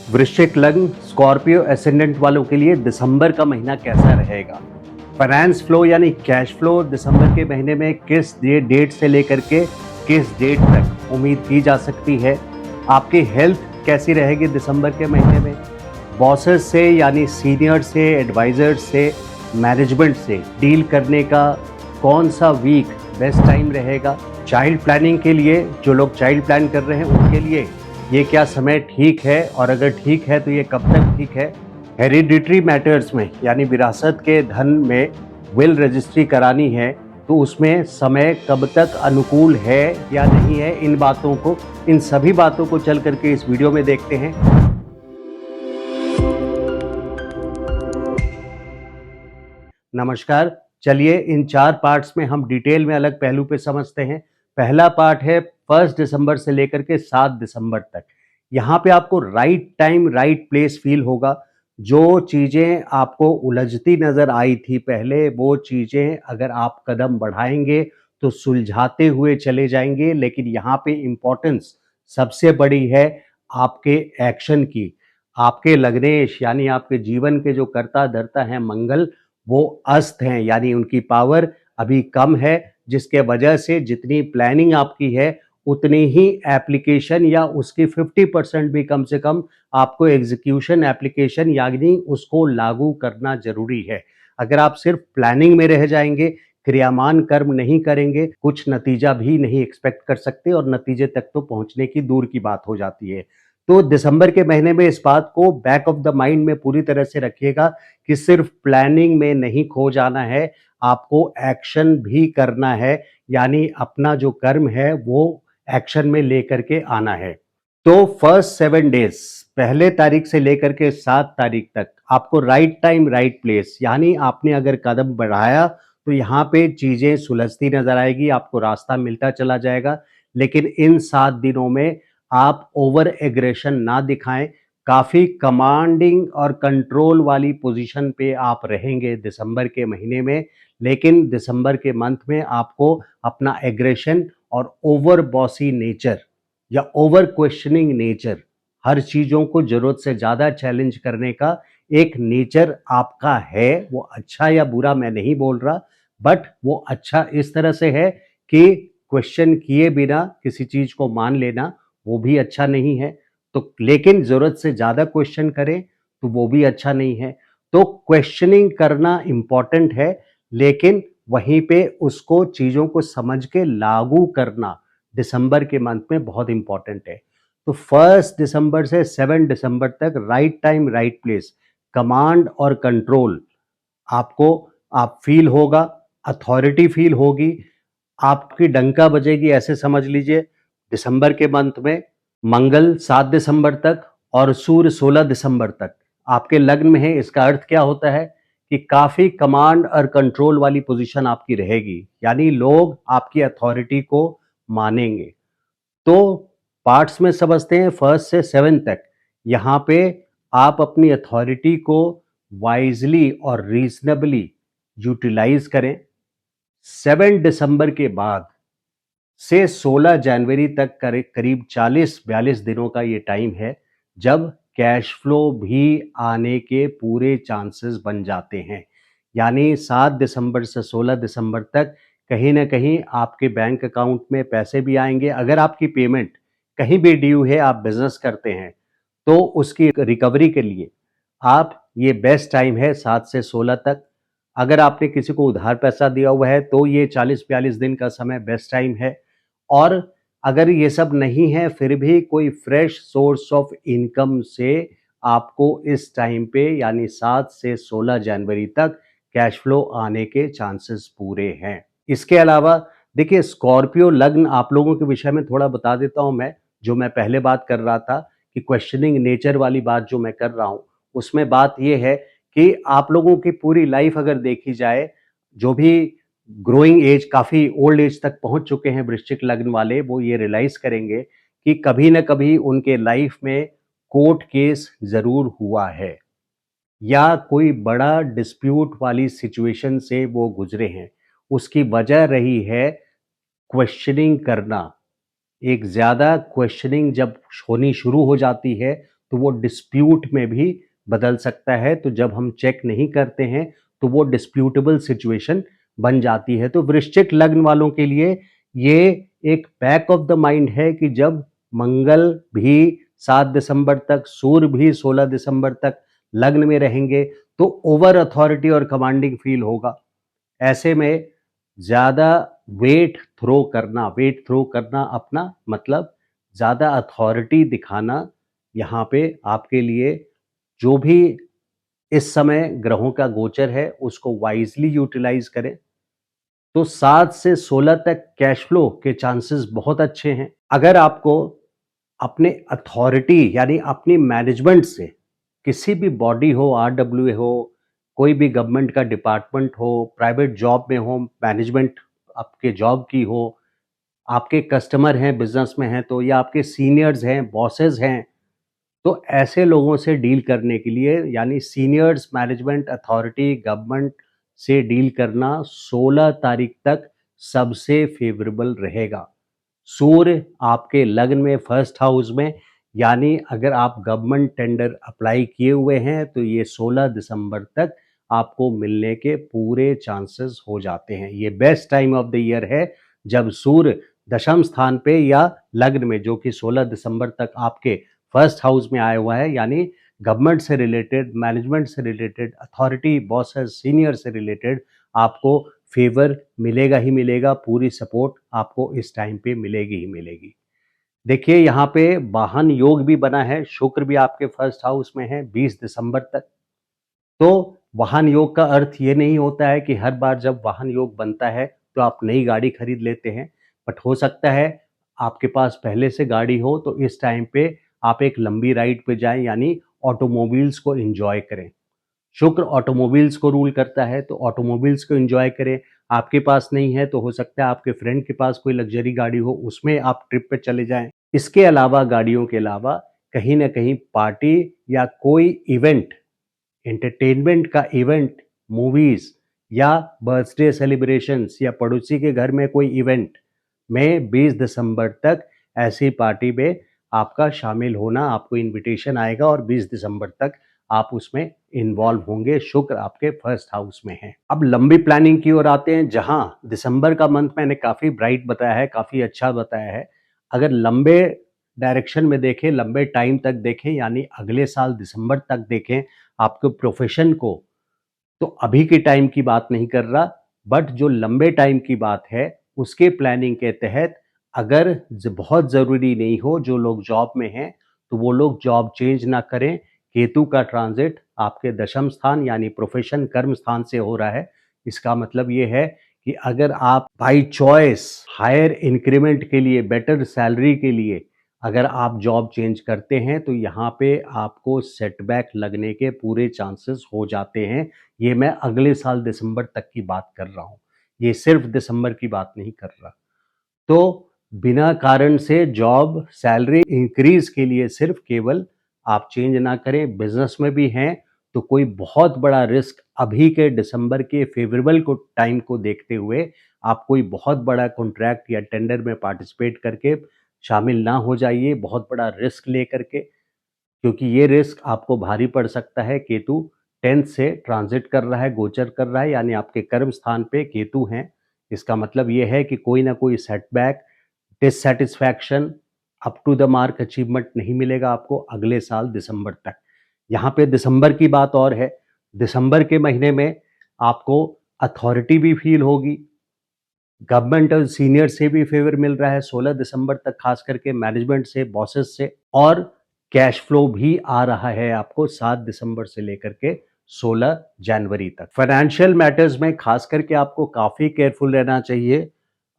वृश्चिक लग्न Scorpio ascendant वालों के लिए दिसंबर का महीना कैसा रहेगा। फाइनेंस फ्लो यानी कैश फ्लो दिसंबर के महीने में किस डेट से लेकर के किस डेट तक उम्मीद की जा सकती है। आपकी हेल्थ कैसी रहेगी दिसंबर के महीने में। बॉसेस से यानी सीनियर से, एडवाइजर से, मैनेजमेंट से डील करने का कौन सा वीक बेस्ट टाइम रहेगा। चाइल्ड प्लानिंग के लिए जो लोग चाइल्ड प्लान कर रहे हैं उनके लिए ये क्या समय ठीक है, और अगर ठीक है तो ये कब तक ठीक है। हेरिडिटरी मैटर्स में यानी विरासत के धन में विल रजिस्ट्री करानी है तो उसमें समय कब तक अनुकूल है या नहीं है। इन सभी बातों को चल करके इस वीडियो में देखते हैं। नमस्कार, चलिए इन 4 पार्ट्स में हम डिटेल में अलग पहलू पे समझते हैं। पहला पार्ट है 1 दिसंबर से लेकर के 7 दिसंबर तक। यहाँ पे आपको right time right place feel होगा। जो चीज़ें आपको उलझती नज़र आई थी पहले, वो चीज़ें अगर आप कदम बढ़ाएंगे तो सुलझाते हुए चले जाएंगे। लेकिन यहाँ पे इम्पोर्टेंस सबसे बड़ी है आपके एक्शन की। आपके लग्नेश यानी आपके जीवन के जो कर्ता धर्ता हैं मंगल, वो अस्त हैं यानी उनकी पावर अभी कम है, जिसके वजह से जितनी प्लानिंग आपकी है उतनी ही एप्लीकेशन या उसकी 50% भी कम से कम आपको एग्जीक्यूशन एप्लीकेशन यानी उसको लागू करना जरूरी है। अगर आप सिर्फ प्लानिंग में रह जाएंगे, क्रियामान कर्म नहीं करेंगे, कुछ नतीजा भी नहीं एक्सपेक्ट कर सकते और नतीजे तक तो पहुंचने की दूर की बात हो जाती है। तो दिसंबर के महीने में इस बात को बैक ऑफ द माइंड में पूरी तरह से रखिएगा कि सिर्फ प्लानिंग में नहीं खो जाना है, आपको एक्शन भी करना है। यानी अपना जो कर्म है वो एक्शन में लेकर के आना है। तो फर्स्ट 7 डेज, पहले तारीख से लेकर के 7 तारीख तक आपको राइट टाइम राइट प्लेस, यानी आपने अगर कदम बढ़ाया तो यहाँ पे चीजें सुलझती नजर आएगी, आपको रास्ता मिलता चला जाएगा। लेकिन इन 7 दिनों में आप ओवर एग्रेशन ना दिखाएं। काफी कमांडिंग और कंट्रोल वाली पोजीशन पे आप रहेंगे दिसंबर के महीने में। लेकिन दिसंबर के मंथ में आपको अपना एग्रेशन और ओवर बॉसी नेचर या ओवर क्वेश्चनिंग नेचर, हर चीजों को जरूरत से ज्यादा चैलेंज करने का एक नेचर आपका है। वो अच्छा या बुरा मैं नहीं बोल रहा, बट वो अच्छा इस तरह से है कि क्वेश्चन किए बिना किसी चीज को मान लेना वो भी अच्छा नहीं है। तो लेकिन जरूरत से ज्यादा क्वेश्चन करें तो वो भी अच्छा नहीं है। तो क्वेश्चनिंग करना इंपॉर्टेंट है, लेकिन वहीं पे उसको चीजों को समझ के लागू करना दिसंबर के मंथ में बहुत इंपॉर्टेंट है। तो 1 दिसंबर से 7 दिसंबर तक right time right place, command और कंट्रोल आपको आप फील होगा, अथॉरिटी फील होगी, आपकी डंका बजेगी ऐसे समझ लीजिए। दिसंबर के मंथ में मंगल 7 दिसंबर तक और सूर्य 16 दिसंबर तक आपके लग्न में है। इसका अर्थ क्या होता है कि काफी कमांड और कंट्रोल वाली पोजीशन आपकी रहेगी, यानी लोग आपकी अथॉरिटी को मानेंगे। तो पार्ट्स में समझते हैं 1 से 7 तक। यहाँ पे आप अपनी अथॉरिटी को वाइजली और रीजनेबली यूटिलाइज करें। 7 दिसंबर के बाद से 16 जनवरी तक करीब 40-42 दिनों का ये टाइम है जब कैश फ्लो भी आने के पूरे चांसेस बन जाते हैं। यानी 7 दिसंबर से 16 दिसंबर तक कहीं ना कहीं आपके बैंक अकाउंट में पैसे भी आएंगे। अगर आपकी पेमेंट कहीं भी ड्यू है, आप बिजनेस करते हैं, तो उसकी रिकवरी के लिए आप ये बेस्ट टाइम है 7 से 16 तक। अगर आपने किसी को उधार पैसा दिया हुआ है तो ये 40-42 दिन का समय बेस्ट टाइम है। और अगर ये सब नहीं है फिर भी कोई फ्रेश सोर्स ऑफ इनकम से आपको इस टाइम पे यानी 7 से 16 जनवरी तक कैश फ्लो आने के चांसेस पूरे हैं। इसके अलावा देखिए, स्कॉर्पियो लग्न आप लोगों के विषय में थोड़ा बता देता हूं मैं। जो मैं पहले बात कर रहा था कि क्वेश्चनिंग नेचर वाली बात जो मैं कर रहा हूं, उसमें बात यह है कि आप लोगों की पूरी लाइफ अगर देखी जाए, जो भी ग्रोइंग एज काफी ओल्ड एज तक पहुंच चुके हैं वृश्चिक लग्न वाले, वो ये रियलाइज करेंगे कि कभी ना कभी उनके लाइफ में कोर्ट केस जरूर हुआ है या कोई बड़ा डिस्प्यूट वाली सिचुएशन से वो गुजरे हैं। उसकी वजह रही है क्वेश्चनिंग करना। एक ज्यादा क्वेश्चनिंग जब होनी शुरू हो जाती है तो वो डिस्प्यूट में भी बदल सकता है। तो जब हम चेक नहीं करते हैं तो वो डिस्प्यूटेबल सिचुएशन बन जाती है। तो वृश्चिक लग्न वालों के लिए ये एक बैक ऑफ द माइंड है कि जब मंगल भी 7 दिसंबर तक, सूर्य भी 16 दिसंबर तक लग्न में रहेंगे तो ओवर अथॉरिटी और कमांडिंग फील होगा। ऐसे में ज़्यादा वेट थ्रो करना अपना मतलब ज़्यादा अथॉरिटी दिखाना यहाँ पे आपके लिए जो भी इस समय ग्रहों का गोचर है उसको वाइजली यूटिलाइज करें। तो 7 से 16 तक कैश फ्लो के चांसेस बहुत अच्छे हैं। अगर आपको अपने अथॉरिटी यानी अपनी मैनेजमेंट से किसी भी बॉडी हो, आरडब्ल्यूए हो, कोई भी गवर्नमेंट का डिपार्टमेंट हो, प्राइवेट जॉब में हो, मैनेजमेंट आपके जॉब की हो, आपके कस्टमर हैं, बिजनेस में हैं तो, या आपके सीनियर्स हैं, बॉसेस हैं, तो ऐसे लोगों से डील करने के लिए यानी सीनियर्स, मैनेजमेंट, अथॉरिटी, गवर्नमेंट से डील करना 16 तारीख तक सबसे फेवरेबल रहेगा। सूर्य आपके लग्न में फर्स्ट हाउस में, यानी अगर आप गवर्नमेंट टेंडर अप्लाई किए हुए हैं तो ये 16 दिसंबर तक आपको मिलने के पूरे चांसेस हो जाते हैं। ये best time of the year है जब सूर्य दशम स्थान पे या लग्न में, जो कि 16 दिसंबर तक आपके फर्स्ट हाउस में आया हुआ है, यानी गवर्नमेंट से रिलेटेड, मैनेजमेंट से रिलेटेड, अथॉरिटी, बॉसेस, सीनियर से रिलेटेड आपको फेवर मिलेगा ही मिलेगा। पूरी सपोर्ट आपको इस टाइम पे मिलेगी ही मिलेगी। देखिए यहाँ पे वाहन योग भी बना है, शुक्र भी आपके फर्स्ट हाउस में है 20 दिसंबर तक। तो वाहन योग का अर्थ ये नहीं होता है कि हर बार जब वाहन योग बनता है तो आप नई गाड़ी खरीद लेते हैं, बट हो सकता है आपके पास पहले से गाड़ी हो तो इस टाइम पे आप एक लंबी राइड पे जाएं, यानी ऑटोमोबाइल्स को एंजॉय करें। शुक्र ऑटोमोबाइल्स को रूल करता है तो ऑटोमोबाइल्स को एंजॉय करें। आपके पास नहीं है तो हो सकता है आपके फ्रेंड के पास कोई लग्जरी गाड़ी हो, उसमें आप ट्रिप पे चले जाएं। इसके अलावा गाड़ियों के अलावा कहीं ना कहीं पार्टी या कोई इवेंट, एंटरटेनमेंट का इवेंट, मूवीज या बर्थडे सेलिब्रेशंस या पड़ोसी के घर में कोई इवेंट में 20 दिसंबर तक ऐसी पार्टी में आपका शामिल होना, आपको इनविटेशन आएगा और 20 दिसंबर तक आप उसमें इन्वॉल्व होंगे। शुक्र आपके फर्स्ट हाउस में है। अब लंबी प्लानिंग की ओर आते हैं, जहां दिसंबर का मंथ मैंने काफी ब्राइट बताया है, काफी अच्छा बताया है। अगर लंबे डायरेक्शन में देखें, लंबे टाइम तक देखें, यानी अगले साल दिसंबर तक देखें आपके प्रोफेशन को, तो अभी के टाइम की बात नहीं कर रहा, बट जो लंबे टाइम की बात है उसके प्लानिंग के तहत अगर बहुत ज़रूरी नहीं हो, जो लोग जॉब में हैं तो वो लोग जॉब चेंज ना करें। केतु का ट्रांजिट आपके दशम स्थान यानी प्रोफेशन, कर्म स्थान से हो रहा है। इसका मतलब ये है कि अगर आप बाई चॉइस हायर इंक्रीमेंट के लिए, बेटर सैलरी के लिए अगर आप जॉब चेंज करते हैं तो यहाँ पे आपको सेटबैक लगने के पूरे चांसेस हो जाते हैं। ये मैं अगले साल दिसंबर तक की बात कर रहा हूँ, ये सिर्फ दिसंबर की बात नहीं कर रहा। तो बिना कारण से जॉब सैलरी इंक्रीज के लिए सिर्फ केवल आप चेंज ना करें। बिजनेस में भी हैं तो कोई बहुत बड़ा रिस्क अभी के दिसंबर के फेवरेबल को टाइम को देखते हुए आप कोई बहुत बड़ा कॉन्ट्रैक्ट या टेंडर में पार्टिसिपेट करके शामिल ना हो जाइए, बहुत बड़ा रिस्क ले करके, क्योंकि ये रिस्क आपको भारी पड़ सकता है। केतु 10th से ट्रांजिट कर रहा है, गोचर कर रहा है, यानी आपके कर्म स्थान पे केतु हैं। इसका मतलब ये है कि कोई ना कोई setback, dissatisfaction, up to the mark achievement नहीं मिलेगा आपको अगले साल दिसंबर तक। यहाँ पे दिसंबर की बात और है, दिसंबर के महीने में आपको अथॉरिटी भी फील होगी, गवर्नमेंट और सीनियर से भी फेवर मिल रहा है 16 दिसंबर तक, खास करके मैनेजमेंट से, बॉसेस से, और कैश फ्लो भी आ रहा है आपको 7 दिसंबर से लेकर के 16 जनवरी तक। फाइनेंशियल मैटर्स में खास करके आपको काफ़ी केयरफुल रहना चाहिए।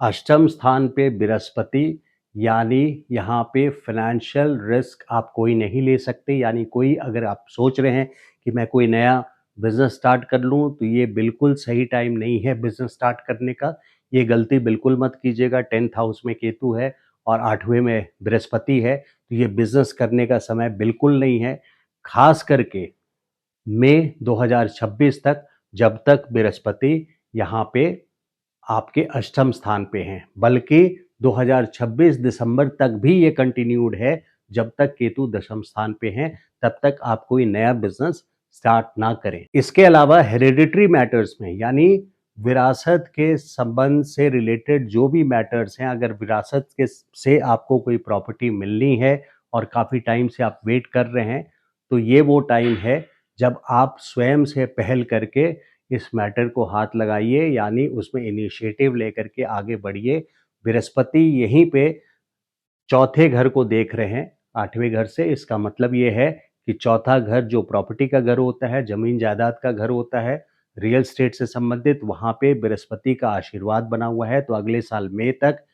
अष्टम स्थान पे बृहस्पति, यानी यहाँ पे फाइनेंशियल रिस्क आप कोई नहीं ले सकते। यानी कोई, अगर आप सोच रहे हैं कि मैं कोई नया बिजनेस स्टार्ट कर लूँ तो ये बिल्कुल सही टाइम नहीं है बिजनेस स्टार्ट करने का। ये गलती बिल्कुल मत कीजिएगा। 10th हाउस में केतु है और 8वें में बृहस्पति है, तो ये बिजनेस करने का समय बिल्कुल नहीं है। खास करके मई 2026 तक, जब तक बृहस्पति यहाँ पे आपके अष्टम स्थान पे हैं, बल्कि 2026 दिसंबर तक भी ये कंटिन्यूड है। जब तक केतु दशम स्थान पे हैं तब तक आप कोई नया बिजनेस स्टार्ट ना करें। इसके अलावा हेरिडिटरी मैटर्स में यानी विरासत के संबंध से रिलेटेड जो भी मैटर्स हैं, अगर विरासत के से आपको कोई प्रॉपर्टी मिलनी है और काफ़ी टाइम से आप वेट कर रहे हैं, तो ये वो टाइम है जब आप स्वयं से पहल करके इस मैटर को हाथ लगाइए, यानी उसमें इनिशिएटिव लेकर के आगे बढ़िए। बृहस्पति यहीं पे चौथे घर को देख रहे हैं 8वें घर से। इसका मतलब ये है कि चौथा घर जो प्रॉपर्टी का घर होता है, जमीन जायदाद का घर होता है, रियल स्टेट से संबंधित, वहाँ पे बृहस्पति का आशीर्वाद बना हुआ है। तो अगले साल मई तक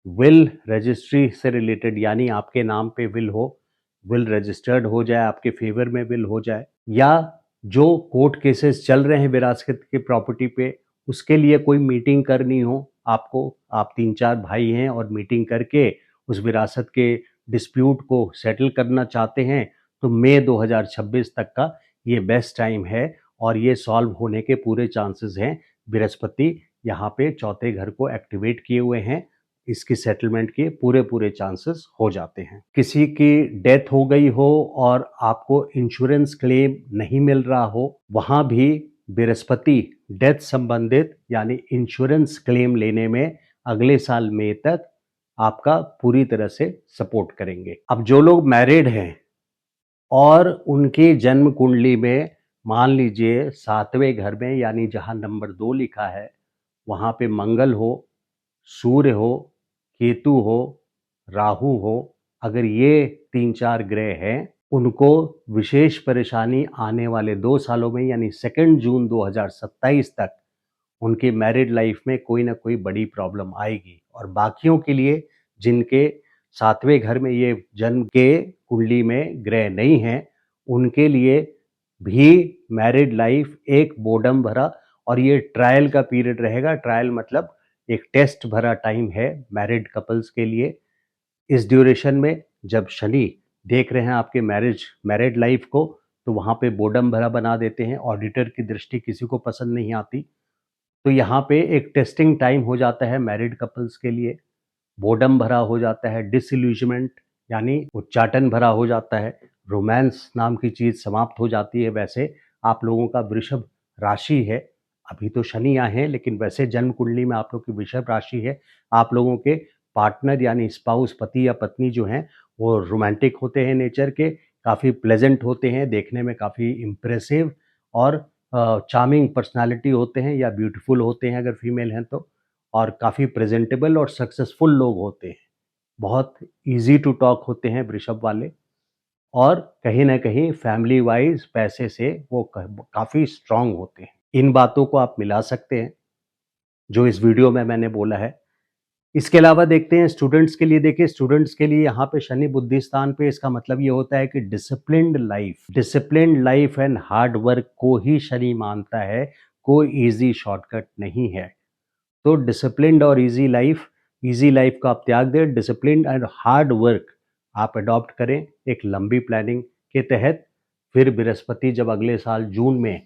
विल रजिस्ट्री से रिलेटेड, यानी आपके नाम पे विल हो, विल रजिस्टर्ड हो जाए, आपके फेवर में विल हो जाए, या जो कोर्ट केसेस चल रहे हैं विरासत के प्रॉपर्टी पे, उसके लिए कोई मीटिंग करनी हो आपको, आप 3-4 भाई हैं और मीटिंग करके उस विरासत के डिस्प्यूट को सेटल करना चाहते हैं, तो मई 2026 तक का ये बेस्ट टाइम है और ये सॉल्व होने के पूरे चांसेस हैं। बृहस्पति यहाँ पे चौथे घर को एक्टिवेट किए हुए हैं, इसकी सेटलमेंट के पूरे चांसेस हो जाते हैं। किसी की डेथ हो गई हो और आपको इंश्योरेंस क्लेम नहीं मिल रहा हो, वहाँ भी बृहस्पति डेथ संबंधित यानी इंश्योरेंस क्लेम लेने में अगले साल मई तक आपका पूरी तरह से सपोर्ट करेंगे। अब जो लोग मैरिड हैं और उनकी जन्म कुंडली में मान लीजिए 7वें घर में यानी जहाँ नंबर 2 लिखा है वहाँ पे मंगल हो, सूर्य हो, केतु हो, राहु हो, अगर ये 3-4 ग्रह हैं, उनको विशेष परेशानी आने वाले 2 सालों में यानी 2 जून 2027 तक उनके मैरिड लाइफ में कोई ना कोई बड़ी प्रॉब्लम आएगी। और बाकियों के लिए जिनके 7वें घर में ये जन्म के कुंडली में ग्रह नहीं हैं, उनके लिए भी मैरिड लाइफ एक बोर्डम भरा, और ये ट्रायल का पीरियड रहेगा। ट्रायल मतलब एक टेस्ट भरा टाइम है मैरिड कपल्स के लिए। इस ड्यूरेशन में जब शनि देख रहे हैं आपके मैरिड लाइफ को, तो वहाँ पे बोर्डम भरा बना देते हैं, ऑडिटर की दृष्टि किसी को पसंद नहीं आती। तो यहाँ पे एक टेस्टिंग टाइम हो जाता है मैरिड कपल्स के लिए, बोर्डम भरा हो जाता है, डिसइल्यूजमेंट यानी उच्चाटन भरा हो जाता है, रोमांस नाम की चीज़ समाप्त हो जाती है। वैसे आप लोगों का वृषभ राशि है, अभी तो शनि आए हैं, लेकिन वैसे जन्म कुंडली में आप लोग की वृषभ राशि है। आप लोगों के पार्टनर यानी स्पाउस, पति या पत्नी जो हैं, वो रोमांटिक होते हैं नेचर के, काफ़ी प्लेजेंट होते हैं, देखने में काफ़ी इम्प्रेसिव और चार्मिंग पर्सनालिटी होते हैं, या ब्यूटीफुल होते हैं अगर फीमेल हैं तो, और काफ़ी प्रेजेंटेबल और सक्सेसफुल लोग होते हैं। बहुत ईजी टू टॉक होते हैं वृषभ वाले, और कहीं ना कहीं फैमिली वाइज पैसे से वो काफ़ी स्ट्रांग होते हैं। इन बातों को आप मिला सकते हैं जो इस वीडियो में मैंने बोला है। इसके अलावा देखते हैं स्टूडेंट्स के लिए। देखिए, स्टूडेंट्स के लिए यहाँ पे शनि बुद्धि स्थान पे, इसका मतलब ये होता है कि disciplined life and hard work को ही शनि मानता है, कोई इजी शॉर्टकट नहीं है। तो डिसिप्लिन्ड और इजी लाइफ का आप त्याग दें, डिसिप्लिन्ड एंड हार्ड वर्क आप अडॉप्ट करें एक लंबी प्लानिंग के तहत। फिर बृहस्पति जब अगले साल जून में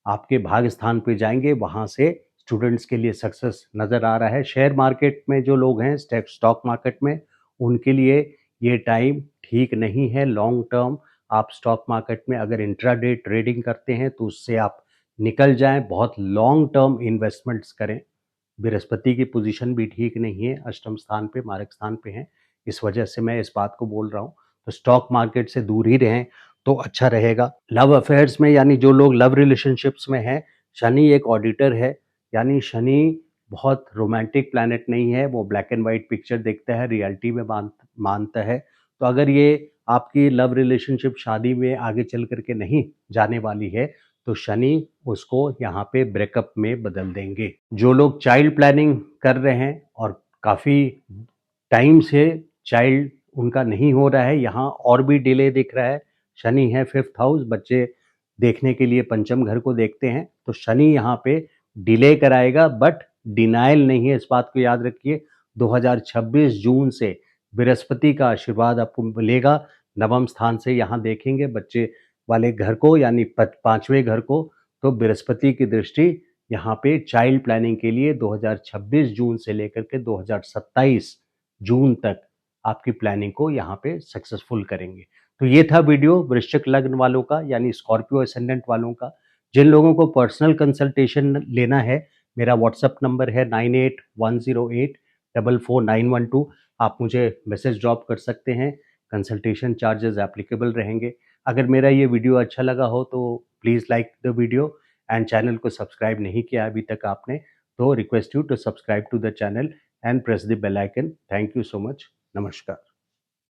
आपके भाग्य स्थान पे जाएंगे, वहाँ से स्टूडेंट्स के लिए सक्सेस नज़र आ रहा है। शेयर मार्केट में जो लोग हैं, स्टॉक मार्केट में, उनके लिए ये टाइम ठीक नहीं है। लॉन्ग टर्म आप स्टॉक मार्केट में अगर इंट्राडे ट्रेडिंग करते हैं तो उससे आप निकल जाएं, बहुत लॉन्ग टर्म इन्वेस्टमेंट्स करें। बृहस्पति की पोजीशन भी ठीक नहीं है, अष्टम स्थान पे, मारक स्थान पे है, इस वजह से मैं इस बात को बोल रहा हूँ। तो स्टॉक मार्केट से दूर ही रहें तो अच्छा रहेगा। लव अफेयर्स में यानी जो लोग लव रिलेशनशिप्स में हैं, शनि एक ऑडिटर है, यानी शनि बहुत रोमांटिक प्लैनेट नहीं है, वो ब्लैक एंड वाइट पिक्चर देखता है, रियलिटी में मानता है। तो अगर ये आपकी लव रिलेशनशिप शादी में आगे चल करके नहीं जाने वाली है, तो शनि उसको यहाँ पे ब्रेकअप में बदल देंगे। जो लोग चाइल्ड प्लानिंग कर रहे हैं और काफ़ी टाइम से चाइल्ड उनका नहीं हो रहा है, यहाँ और भी डिले दिख रहा है। शनि है 5th हाउस, बच्चे देखने के लिए पंचम घर को देखते हैं, तो शनि यहाँ पे डिले कराएगा, बट डिनाइल नहीं है, इस बात को याद रखिए। 2026 जून से बृहस्पति का आशीर्वाद आपको मिलेगा, नवम स्थान से यहाँ देखेंगे बच्चे वाले घर को यानी 5वें घर को। तो बृहस्पति की दृष्टि यहाँ पे चाइल्ड प्लानिंग के लिए 2026 जून से लेकर के 2027 जून तक आपकी प्लानिंग को यहाँ पे सक्सेसफुल करेंगे। तो ये था वीडियो वृश्चिक लग्न वालों का, यानी स्कॉर्पियो असेंडेंट वालों का। जिन लोगों को पर्सनल कंसल्टेशन लेना है, मेरा व्हाट्सएप नंबर है 9810844912। आप मुझे मैसेज ड्रॉप कर सकते हैं। कंसल्टेशन चार्जेस एप्लीकेबल रहेंगे। अगर मेरा ये वीडियो अच्छा लगा हो तो please like the video, and channel को सब्सक्राइब नहीं किया अभी तक आपने तो request you to subscribe to the channel and press the bell icon. Thank you so much. नमस्कार।